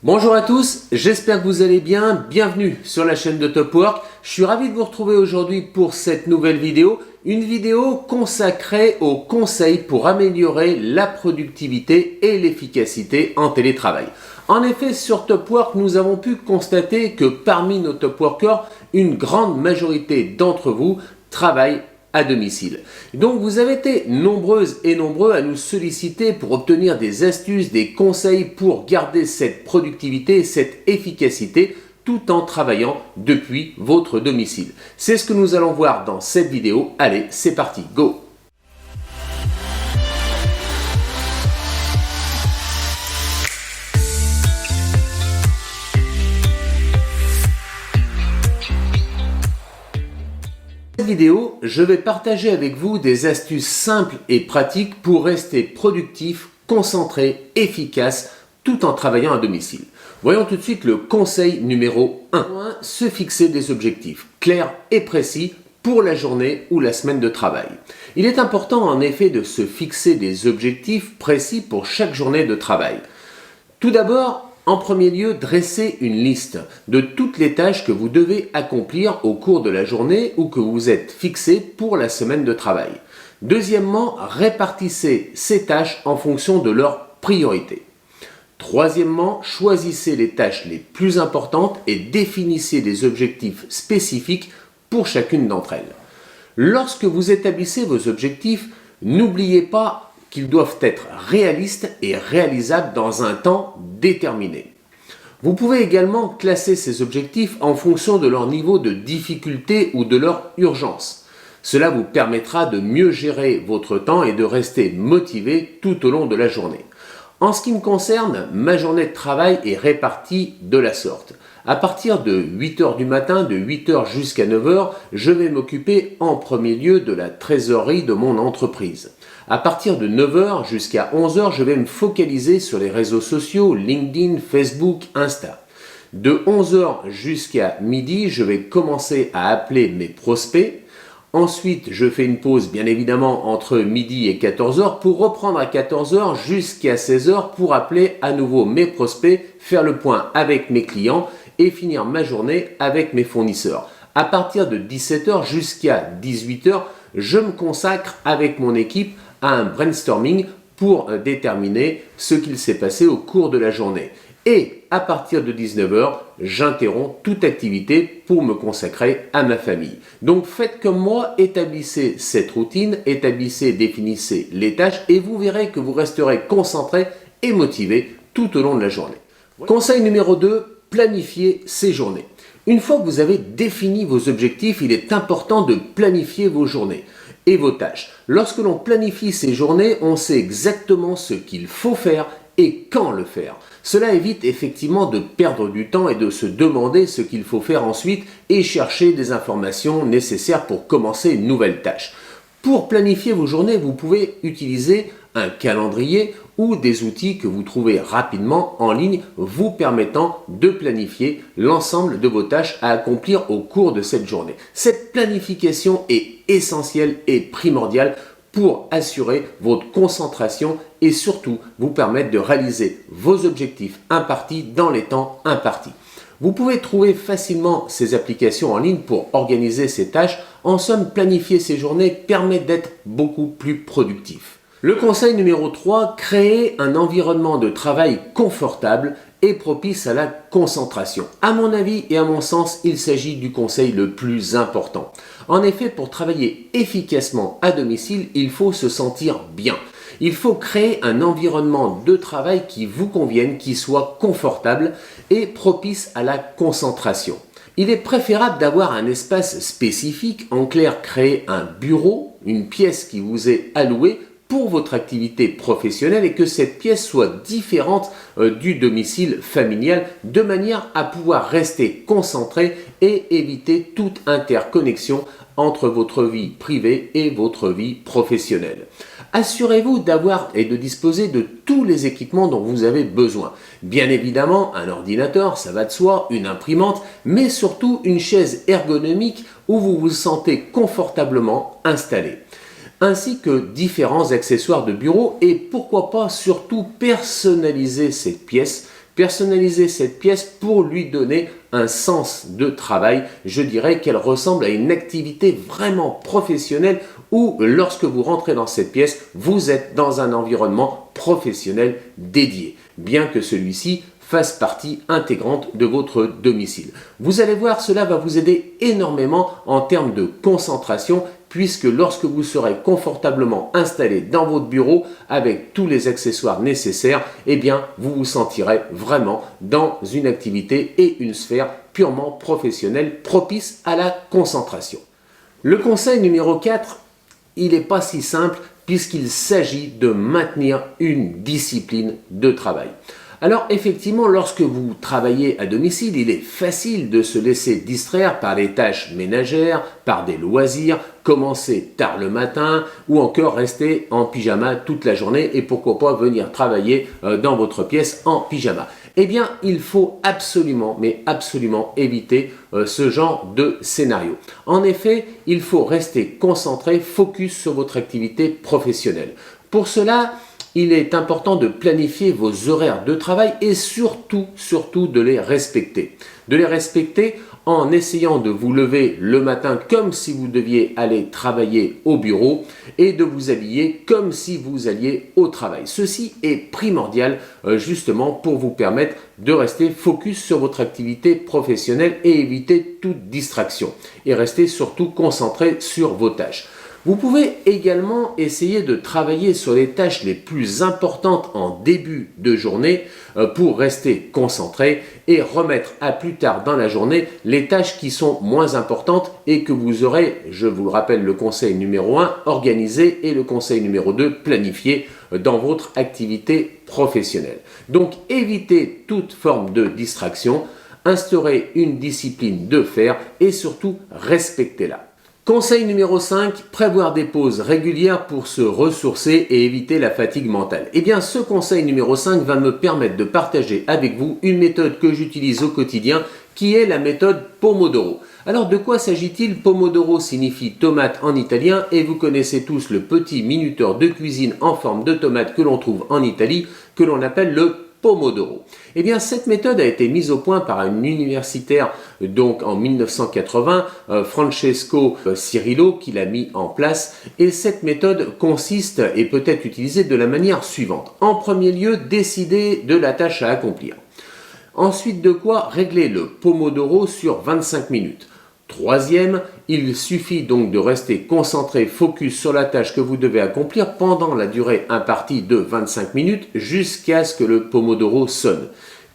Bonjour à tous, j'espère que vous allez bien, bienvenue sur la chaîne de Top Work. Je suis ravi de vous retrouver aujourd'hui pour cette nouvelle vidéo, une vidéo consacrée aux conseils pour améliorer la productivité et l'efficacité en télétravail. En effet, sur Top Work, nous avons pu constater que parmi nos Top Workers, une grande majorité d'entre vous travaillent à domicile. Donc vous avez été nombreuses et nombreux à nous solliciter pour obtenir des astuces, des conseils pour garder cette productivité, cette efficacité tout en travaillant depuis votre domicile. C'est ce que nous allons voir dans cette vidéo. Allez, c'est parti, go! Dans cette vidéo, je vais partager avec vous des astuces simples et pratiques pour rester productif, concentré, efficace, tout en travaillant à domicile. Voyons tout de suite le conseil numéro 1. Se fixer des objectifs clairs et précis pour la journée ou la semaine de travail. Il est important en effet de se fixer des objectifs précis pour chaque journée de travail. Tout d'abord, en premier lieu, dressez une liste de toutes les tâches que vous devez accomplir au cours de la journée ou que vous êtes fixé pour la semaine de travail. Deuxièmement, répartissez ces tâches en fonction de leur priorité. Troisièmement, choisissez les tâches les plus importantes et définissez des objectifs spécifiques pour chacune d'entre elles. Lorsque vous établissez vos objectifs, n'oubliez pas qu'ils doivent être réalistes et réalisables dans un temps déterminé. Vous pouvez également classer ces objectifs en fonction de leur niveau de difficulté ou de leur urgence. Cela vous permettra de mieux gérer votre temps et de rester motivé tout au long de la journée. En ce qui me concerne, ma journée de travail est répartie de la sorte. À partir de 8h du matin, de 8h jusqu'à 9h, je vais m'occuper en premier lieu de la trésorerie de mon entreprise. À partir de 9h jusqu'à 11h, je vais me focaliser sur les réseaux sociaux, LinkedIn, Facebook, Insta. De 11h jusqu'à midi, je vais commencer à appeler mes prospects. Ensuite, je fais une pause bien évidemment entre midi et 14h pour reprendre à 14h jusqu'à 16h pour appeler à nouveau mes prospects, faire le point avec mes clients et finir ma journée avec mes fournisseurs. À partir de 17h jusqu'à 18h, je me consacre avec mon équipe à un brainstorming pour déterminer ce qu'il s'est passé au cours de la journée. Et à partir de 19h, j'interromps toute activité pour me consacrer à ma famille. Donc faites comme moi, établissez cette routine, définissez les tâches et vous verrez que vous resterez concentré et motivé tout au long de la journée. Conseil numéro 2, planifiez ces journées. Une fois que vous avez défini vos objectifs, il est important de planifier vos journées et vos tâches. Lorsque l'on planifie ces journées, on sait exactement ce qu'il faut faire et quand le faire. Cela évite effectivement de perdre du temps et de se demander ce qu'il faut faire ensuite et chercher des informations nécessaires pour commencer une nouvelle tâche. Pour planifier vos journées, vous pouvez utiliser un calendrier ou des outils que vous trouvez rapidement en ligne vous permettant de planifier l'ensemble de vos tâches à accomplir au cours de cette journée. Cette planification est essentielle et primordiale pour assurer votre concentration et surtout vous permettre de réaliser vos objectifs impartis dans les temps impartis. Vous pouvez trouver facilement ces applications en ligne pour organiser ces tâches. En somme, planifier ces journées permet d'être beaucoup plus productif. Le conseil numéro 3, créer un environnement de travail confortable et propice à la concentration. À mon avis et à mon sens, il s'agit du conseil le plus important. En effet, pour travailler efficacement à domicile, il faut se sentir bien. Il faut créer un environnement de travail qui vous convienne, qui soit confortable et propice à la concentration. Il est préférable d'avoir un espace spécifique, en clair créer un bureau, une pièce qui vous est allouée pour votre activité professionnelle et que cette pièce soit différente du domicile familial de manière à pouvoir rester concentré et éviter toute interconnexion entre votre vie privée et votre vie professionnelle. Assurez-vous d'avoir et de disposer de tous les équipements dont vous avez besoin. Bien évidemment, un ordinateur, ça va de soi, une imprimante, mais surtout une chaise ergonomique où vous vous sentez confortablement installé, ainsi que différents accessoires de bureau et pourquoi pas surtout personnaliser cette pièce Personnalisez cette pièce pour lui donner un sens de travail. Je dirais qu'elle ressemble à une activité vraiment professionnelle où lorsque vous rentrez dans cette pièce, vous êtes dans un environnement professionnel dédié, bien que celui-ci fasse partie intégrante de votre domicile. Vous allez voir, cela va vous aider énormément en termes de concentration, puisque lorsque vous serez confortablement installé dans votre bureau avec tous les accessoires nécessaires, eh bien, vous vous sentirez vraiment dans une activité et une sphère purement professionnelle propice à la concentration. Le conseil numéro 4, il n'est pas si simple puisqu'il s'agit de maintenir une discipline de travail. Alors effectivement, lorsque vous travaillez à domicile, il est facile de se laisser distraire par des tâches ménagères, par des loisirs, commencer tard le matin ou encore rester en pyjama toute la journée et pourquoi pas venir travailler dans votre pièce en pyjama. Eh bien, il faut absolument, mais absolument éviter ce genre de scénario. En effet, il faut rester concentré, focus sur votre activité professionnelle. Pour cela, il est important de planifier vos horaires de travail et surtout de les respecter. De les respecter en essayant de vous lever le matin comme si vous deviez aller travailler au bureau et de vous habiller comme si vous alliez au travail. Ceci est primordial justement pour vous permettre de rester focus sur votre activité professionnelle et éviter toute distraction et rester surtout concentré sur vos tâches. Vous pouvez également essayer de travailler sur les tâches les plus importantes en début de journée pour rester concentré et remettre à plus tard dans la journée les tâches qui sont moins importantes et que vous aurez, je vous le rappelle, le conseil numéro 1, organisé et le conseil numéro 2, planifié dans votre activité professionnelle. Donc évitez toute forme de distraction, instaurez une discipline de fer et surtout respectez-la. Conseil numéro 5, prévoir des pauses régulières pour se ressourcer et éviter la fatigue mentale. Eh bien, ce conseil numéro 5 va me permettre de partager avec vous une méthode que j'utilise au quotidien qui est la méthode Pomodoro. Alors, de quoi s'agit-il? Pomodoro signifie tomate en italien et vous connaissez tous le petit minuteur de cuisine en forme de tomate que l'on trouve en Italie, que l'on appelle le Pomodoro. Eh bien, cette méthode a été mise au point par un universitaire donc en 1980, Francesco Cirillo, qui l'a mis en place. Et cette méthode consiste et peut être utilisée de la manière suivante. En premier lieu, décider de la tâche à accomplir. Ensuite de quoi régler le Pomodoro sur 25 minutes. Troisième, il suffit donc de rester concentré, focus sur la tâche que vous devez accomplir pendant la durée impartie de 25 minutes jusqu'à ce que le Pomodoro sonne.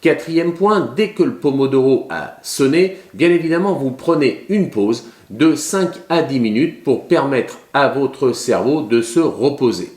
Quatrième point, dès que le Pomodoro a sonné, bien évidemment, vous prenez une pause de 5 à 10 minutes pour permettre à votre cerveau de se reposer.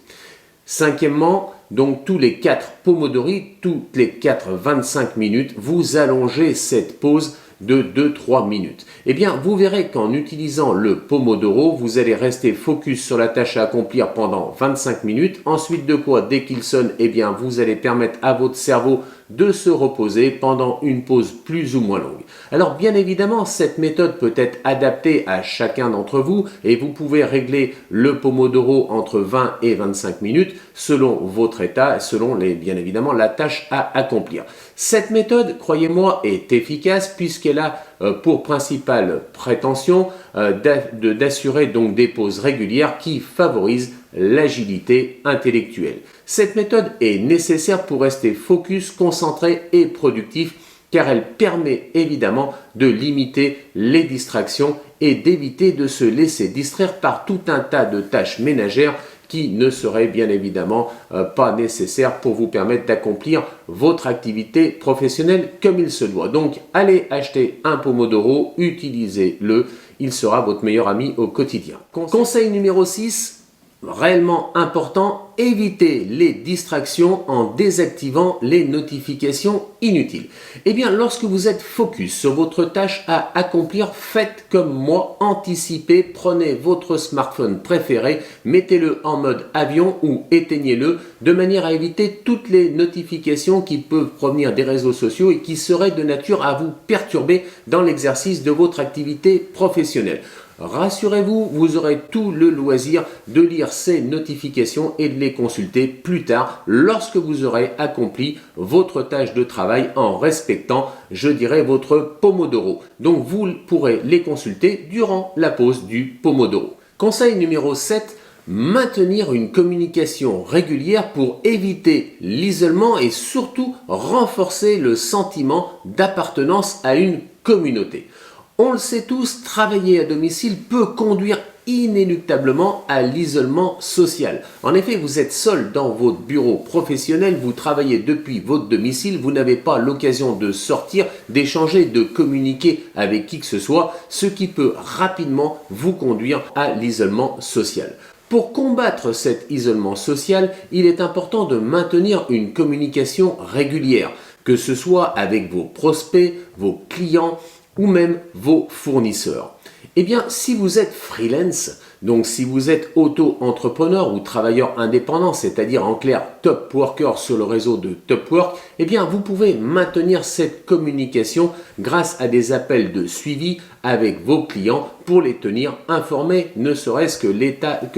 Cinquièmement, donc tous les 4 Pomodori, toutes les 25 minutes, vous allongez cette pause de 2-3 minutes. Eh bien, vous verrez qu'en utilisant le Pomodoro, vous allez rester focus sur la tâche à accomplir pendant 25 minutes. Ensuite de quoi, dès qu'il sonne, eh bien, vous allez permettre à votre cerveau de se reposer pendant une pause plus ou moins longue. Alors, bien évidemment, cette méthode peut être adaptée à chacun d'entre vous et vous pouvez régler le Pomodoro entre 20 et 25 minutes selon votre état, selon bien évidemment la tâche à accomplir. Cette méthode, croyez-moi, est efficace puisqu'elle a pour principale prétention d'assurer donc des pauses régulières qui favorisent l'agilité intellectuelle. Cette méthode est nécessaire pour rester focus, concentré et productif car elle permet évidemment de limiter les distractions et d'éviter de se laisser distraire par tout un tas de tâches ménagères qui ne seraient bien évidemment pas nécessaires pour vous permettre d'accomplir votre activité professionnelle comme il se doit. Donc, allez acheter un Pomodoro, utilisez-le, il sera votre meilleur ami au quotidien. Conseil numéro 6, réellement important, évitez les distractions en désactivant les notifications inutiles. Eh bien, lorsque vous êtes focus sur votre tâche à accomplir, faites comme moi, anticipez, prenez votre smartphone préféré, mettez-le en mode avion ou éteignez-le de manière à éviter toutes les notifications qui peuvent provenir des réseaux sociaux et qui seraient de nature à vous perturber dans l'exercice de votre activité professionnelle. Rassurez-vous, vous aurez tout le loisir de lire ces notifications et de les consulter plus tard lorsque vous aurez accompli votre tâche de travail en respectant, je dirais, votre Pomodoro. Donc vous pourrez les consulter durant la pause du Pomodoro. Conseil numéro 7. Maintenir une communication régulière pour éviter l'isolement et surtout renforcer le sentiment d'appartenance à une communauté. On le sait tous, travailler à domicile peut conduire inéluctablement à l'isolement social. En effet, vous êtes seul dans votre bureau professionnel, vous travaillez depuis votre domicile, vous n'avez pas l'occasion de sortir, d'échanger, de communiquer avec qui que ce soit, ce qui peut rapidement vous conduire à l'isolement social. Pour combattre cet isolement social, il est important de maintenir une communication régulière, que ce soit avec vos prospects, vos clients ou même vos fournisseurs. Eh bien, si vous êtes freelance, donc si vous êtes auto-entrepreneur ou travailleur indépendant, c'est-à-dire en clair top worker sur le réseau de Topwork, eh bien vous pouvez maintenir cette communication grâce à des appels de suivi avec vos clients pour les tenir informés, ne serait-ce que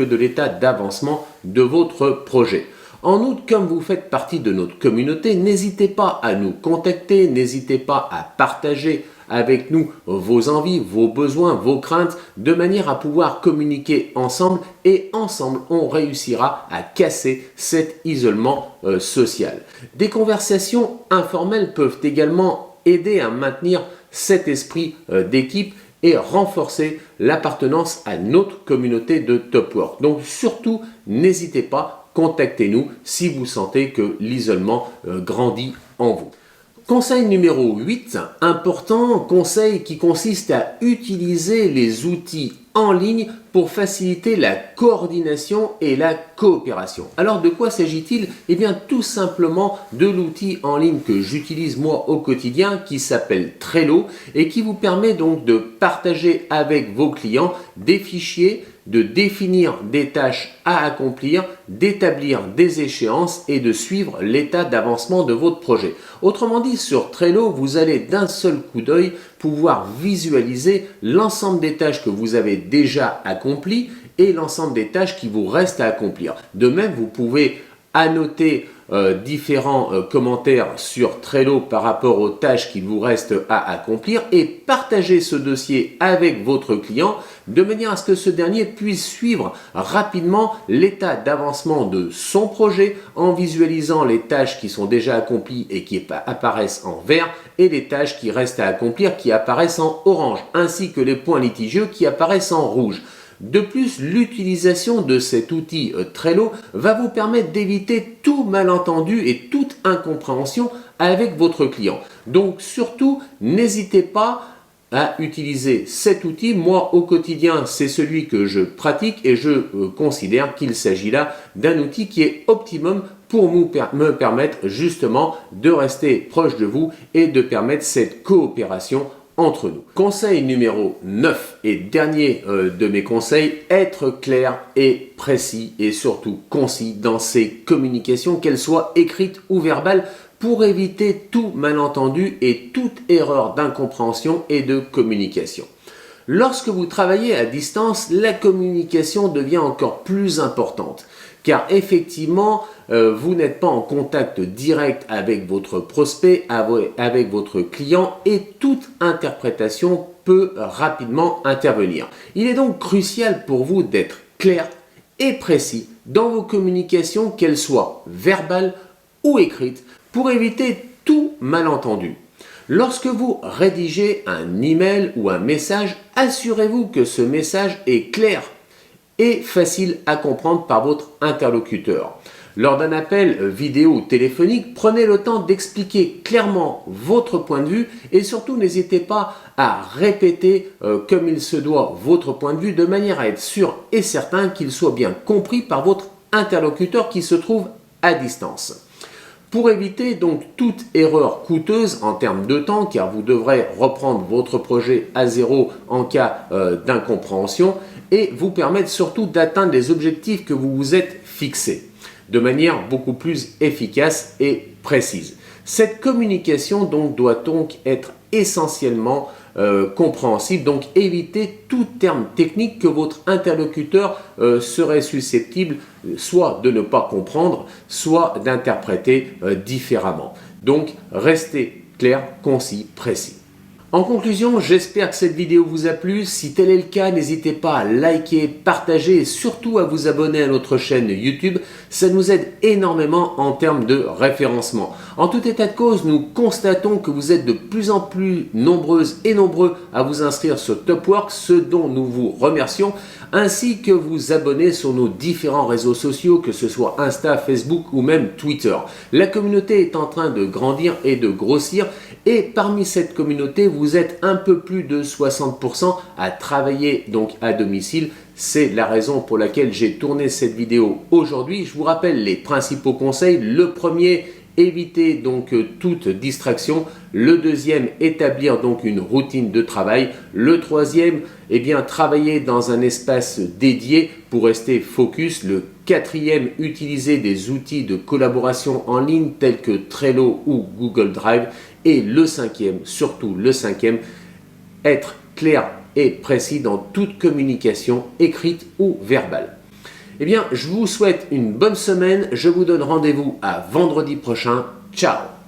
de l'état d'avancement de votre projet. En outre, comme vous faites partie de notre communauté, n'hésitez pas à nous contacter, n'hésitez pas à partager avec nous vos envies, vos besoins, vos craintes, de manière à pouvoir communiquer ensemble et ensemble on réussira à casser cet isolement social. Des conversations informelles peuvent également aider à maintenir cet esprit d'équipe et renforcer l'appartenance à notre communauté de Topwork. Donc surtout, n'hésitez pas, contactez-nous si vous sentez que l'isolement grandit en vous. Conseil numéro 8, important conseil qui consiste à utiliser les outils en ligne pour faciliter la coordination et la coopération. Alors de quoi s'agit-il? Eh bien tout simplement de l'outil en ligne que j'utilise moi au quotidien qui s'appelle Trello et qui vous permet donc de partager avec vos clients des fichiers, de définir des tâches à accomplir, d'établir des échéances et de suivre l'état d'avancement de votre projet. Autrement dit, sur Trello, vous allez d'un seul coup d'œil pouvoir visualiser l'ensemble des tâches que vous avez déjà accomplies et l'ensemble des tâches qui vous restent à accomplir. De même, vous pouvez annoter différents commentaires sur Trello par rapport aux tâches qu'il vous reste à accomplir et partager ce dossier avec votre client de manière à ce que ce dernier puisse suivre rapidement l'état d'avancement de son projet en visualisant les tâches qui sont déjà accomplies et qui apparaissent en vert et les tâches qui restent à accomplir qui apparaissent en orange ainsi que les points litigieux qui apparaissent en rouge. De plus, l'utilisation de cet outil Trello va vous permettre d'éviter tout malentendu et toute incompréhension avec votre client. Donc surtout, n'hésitez pas à utiliser cet outil. Moi, au quotidien, c'est celui que je pratique et je considère qu'il s'agit là d'un outil qui est optimum pour me permettre justement de rester proche de vous et de permettre cette coopération entre nous. Conseil numéro 9 et dernier de mes conseils, être clair et précis et surtout concis dans ses communications, qu'elles soient écrites ou verbales, pour éviter tout malentendu et toute erreur d'incompréhension et de communication. Lorsque vous travaillez à distance, la communication devient encore plus importante. Car effectivement, vous n'êtes pas en contact direct avec votre prospect, avec votre client et toute interprétation peut rapidement intervenir. Il est donc crucial pour vous d'être clair et précis dans vos communications, qu'elles soient verbales ou écrites, pour éviter tout malentendu. Lorsque vous rédigez un email ou un message, assurez-vous que ce message est clair et facile à comprendre par votre interlocuteur. Lors d'un appel vidéo ou téléphonique, prenez le temps d'expliquer clairement votre point de vue et surtout n'hésitez pas à répéter comme il se doit votre point de vue de manière à être sûr et certain qu'il soit bien compris par votre interlocuteur qui se trouve à distance. Pour éviter donc toute erreur coûteuse en termes de temps, car vous devrez reprendre votre projet à zéro en cas d'incompréhension, et vous permettre surtout d'atteindre les objectifs que vous vous êtes fixés de manière beaucoup plus efficace et précise. Cette communication donc doit donc être essentiellement compréhensible. Donc évitez tout terme technique que votre interlocuteur serait susceptible soit de ne pas comprendre, soit d'interpréter différemment. Donc restez clair, concis, précis. En conclusion, j'espère que cette vidéo vous a plu. Si tel est le cas, n'hésitez pas à liker, partager et surtout à vous abonner à notre chaîne YouTube. Ça nous aide énormément en termes de référencement. En tout état de cause, nous constatons que vous êtes de plus en plus nombreuses et nombreux à vous inscrire sur Topwork, ce dont nous vous remercions, ainsi que vous abonner sur nos différents réseaux sociaux, que ce soit Insta, Facebook ou même Twitter. La communauté est en train de grandir et de grossir et parmi cette communauté, vous êtes un peu plus de 60% à travailler donc à domicile. C'est la raison pour laquelle j'ai tourné cette vidéo aujourd'hui. Je vous rappelle les principaux conseils. Le premier, éviter donc toute distraction. Le deuxième, établir donc une routine de travail. Le troisième, travailler dans un espace dédié pour rester focus. Le quatrième, utiliser des outils de collaboration en ligne tels que Trello ou Google Drive. Et le cinquième, surtout le cinquième, être clair et précis dans toute communication écrite ou verbale. Je vous souhaite une bonne semaine. Je vous donne rendez-vous à vendredi prochain. Ciao!